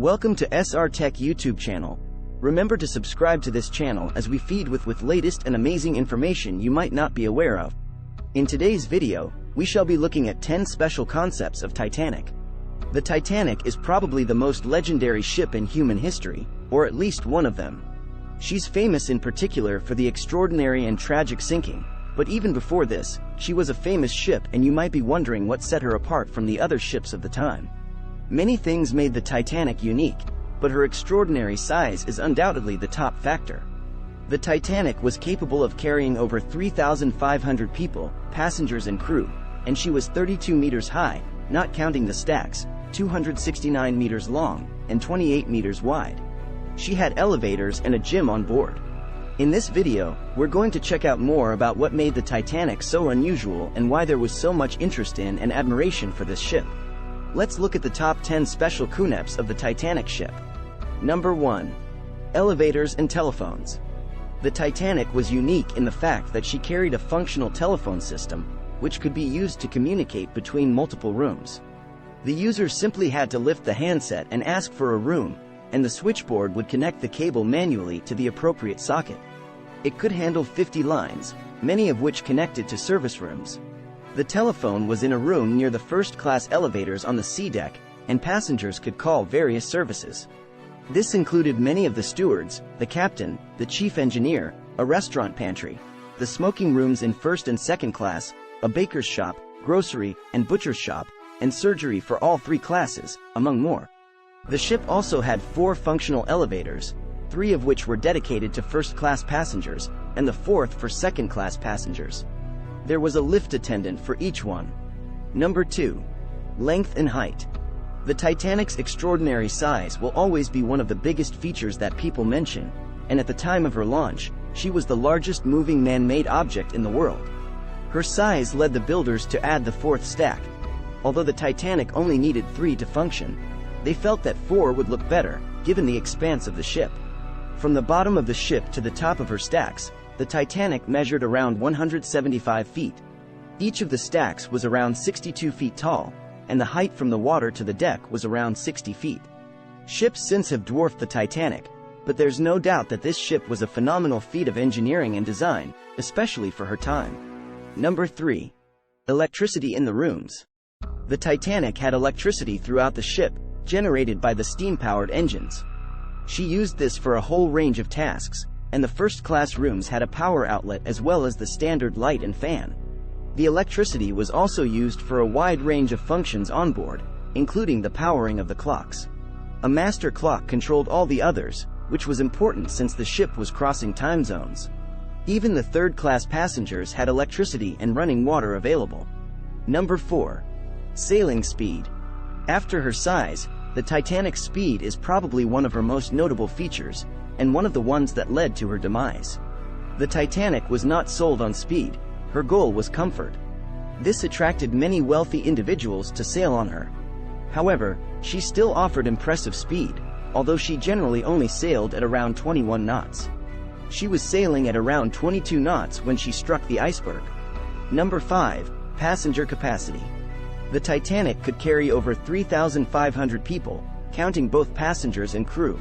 Welcome to SR Tech YouTube channel. Remember to subscribe to this channel as we feed with latest and amazing information you might not be aware of. In today's video, we shall be looking at 10 special concepts of Titanic. The Titanic is probably the most legendary ship in human history, or at least one of them. She's famous in particular for the extraordinary and tragic sinking, but even before this, she was a famous ship, and you might be wondering what set her apart from the other ships of the time. Many things made the Titanic unique, but her extraordinary size is undoubtedly the top factor. The Titanic was capable of carrying over 3,500 people, passengers and crew, and she was 32 meters high, not counting the stacks, 269 meters long, and 28 meters wide. She had elevators and a gym on board. In this video, we're going to check out more about what made the Titanic so unusual and why there was so much interest in and admiration for this ship. Let's look at the top 10 special concepts of the Titanic ship. Number 1. Elevators and telephones. The Titanic was unique in the fact that she carried a functional telephone system, which could be used to communicate between multiple rooms. The user simply had to lift the handset and ask for a room, and the switchboard would connect the cable manually to the appropriate socket. It could handle 50 lines, many of which connected to service rooms. The telephone was in a room near the first-class elevators on the sea deck, and passengers could call various services. This included many of the stewards, the captain, the chief engineer, a restaurant pantry, the smoking rooms in first and second class, a baker's shop, grocery and butcher's shop, and surgery for all three classes, among more. The ship also had 4 functional elevators, 3 of which were dedicated to first-class passengers, and the 4th for second-class passengers. There was a lift attendant for each one. Number 2. Length and height. The Titanic's extraordinary size will always be one of the biggest features that people mention, and at the time of her launch, she was the largest moving man-made object in the world. Her size led the builders to add the 4th stack. Although the Titanic only needed 3 to function, they felt that 4 would look better, given the expanse of the ship. From the bottom of the ship to the top of her stacks, the Titanic measured around 175 feet. Each of the stacks was around 62 feet tall, and the height from the water to the deck was around 60 feet. Ships since have dwarfed the Titanic, but there's no doubt that this ship was a phenomenal feat of engineering and design, especially for her time. Number 3. Electricity in the rooms. The Titanic had electricity throughout the ship, generated by the steam-powered engines. She used this for a whole range of tasks, and the first-class rooms had a power outlet as well as the standard light and fan. The electricity was also used for a wide range of functions on board, including the powering of the clocks. A master clock controlled all the others, which was important since the ship was crossing time zones. Even the third-class passengers had electricity and running water available. Number 4. Sailing speed. After her size, the Titanic's speed is probably one of her most notable features, and one of the ones that led to her demise. The Titanic was not sold on speed, her goal was comfort. This attracted many wealthy individuals to sail on her. However, she still offered impressive speed, although she generally only sailed at around 21 knots. She was sailing at around 22 knots when she struck the iceberg. Number 5. Passenger capacity. The Titanic could carry over 3,500 people, counting both passengers and crew.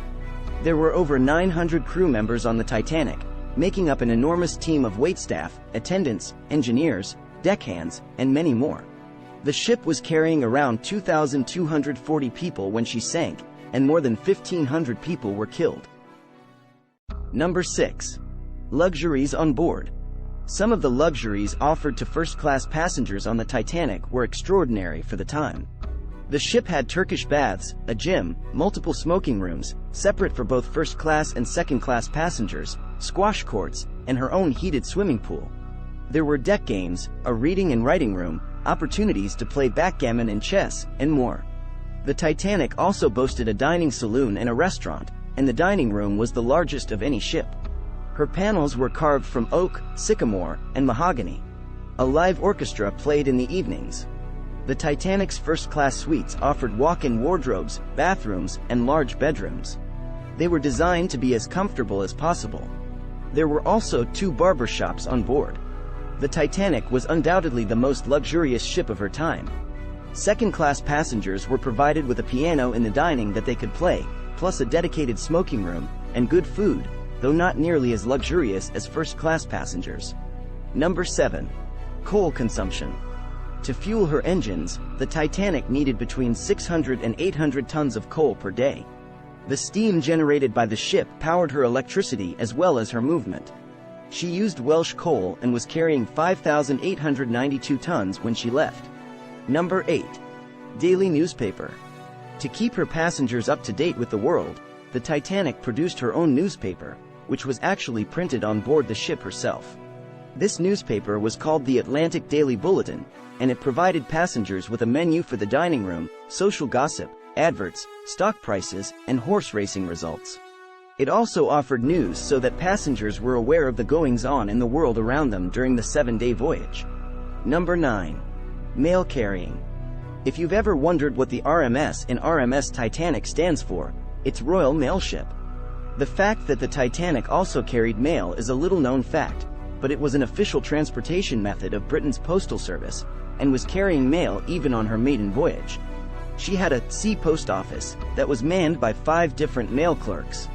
There were over 900 crew members on the Titanic, making up an enormous team of waitstaff, attendants, engineers, deckhands, and many more. The ship was carrying around 2,240 people when she sank, and more than 1,500 people were killed. Number 6. Luxuries on board. Some of the luxuries offered to first-class passengers on the Titanic were extraordinary for the time. The ship had Turkish baths, a gym, multiple smoking rooms, separate for both first-class and second-class passengers, squash courts, and her own heated swimming pool. There were deck games, a reading and writing room, opportunities to play backgammon and chess, and more. The Titanic also boasted a dining saloon and a restaurant, and the dining room was the largest of any ship. Her panels were carved from oak, sycamore, and mahogany. A live orchestra played in the evenings. The Titanic's first-class suites offered walk-in wardrobes, bathrooms, and large bedrooms. They were designed to be as comfortable as possible. There were also 2 barber shops on board. The Titanic was undoubtedly the most luxurious ship of her time. Second-class passengers were provided with a piano in the dining that they could play, plus a dedicated smoking room, and good food, though not nearly as luxurious as first-class passengers. Number 7. Coal consumption. To fuel her engines, the Titanic needed between 600 and 800 tons of coal per day. The steam generated by the ship powered her electricity as well as her movement. She used Welsh coal and was carrying 5,892 tons when she left. Number 8. Daily newspaper. To keep her passengers up to date with the world, the Titanic produced her own newspaper, which was actually printed on board the ship herself. This newspaper was called the Atlantic Daily Bulletin, and it provided passengers with a menu for the dining room, social gossip, adverts, stock prices, and horse racing results. It also offered news so that passengers were aware of the goings-on in the world around them during the 7-day voyage. Number 9. Mail carrying. If you've ever wondered what the RMS in RMS Titanic stands for, it's Royal Mail Ship. The fact that the Titanic also carried mail is a little-known fact, but it was an official transportation method of Britain's postal service, and was carrying mail even on her maiden voyage. She had a sea post office that was manned by 5 different mail clerks.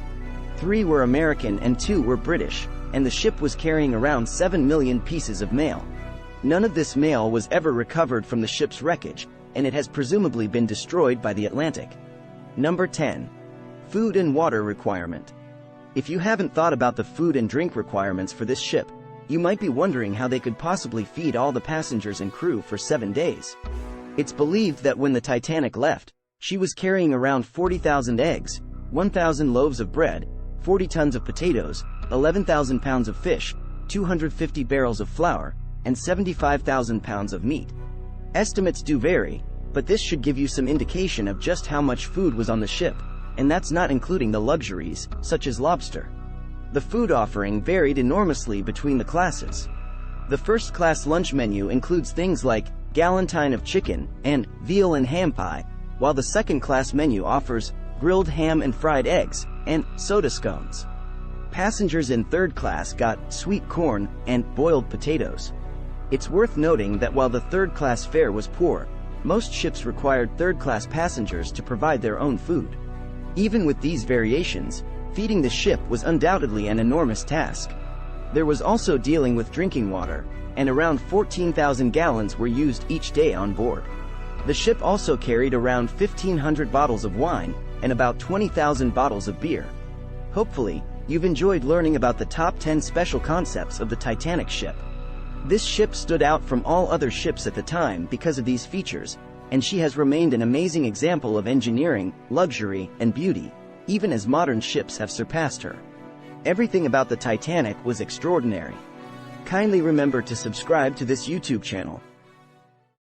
3 were American and 2 were British, and the ship was carrying around 7 million pieces of mail. None of this mail was ever recovered from the ship's wreckage, and it has presumably been destroyed by the Atlantic. Number 10. Food and water requirement. If you haven't thought about the food and drink requirements for this ship, you might be wondering how they could possibly feed all the passengers and crew for 7 days. It's believed that when the Titanic left, she was carrying around 40,000 eggs, 1,000 loaves of bread, 40 tons of potatoes, 11,000 pounds of fish, 250 barrels of flour, and 75,000 pounds of meat. Estimates do vary, but this should give you some indication of just how much food was on the ship, and that's not including the luxuries, such as lobster. The food offering varied enormously between the classes. The first-class lunch menu includes things like galantine of chicken and veal and ham pie, while the second-class menu offers grilled ham and fried eggs and soda scones. Passengers in third class got sweet corn and boiled potatoes. It's worth noting that while the third-class fare was poor, most ships required third-class passengers to provide their own food. Even with these variations, feeding the ship was undoubtedly an enormous task. There was also dealing with drinking water, and around 14,000 gallons were used each day on board. The ship also carried around 1,500 bottles of wine and about 20,000 bottles of beer. Hopefully, you've enjoyed learning about the top 10 special concepts of the Titanic ship. This ship stood out from all other ships at the time because of these features, and she has remained an amazing example of engineering, luxury, and beauty, even as modern ships have surpassed her. Everything about the Titanic was extraordinary. Kindly remember to subscribe to this YouTube channel,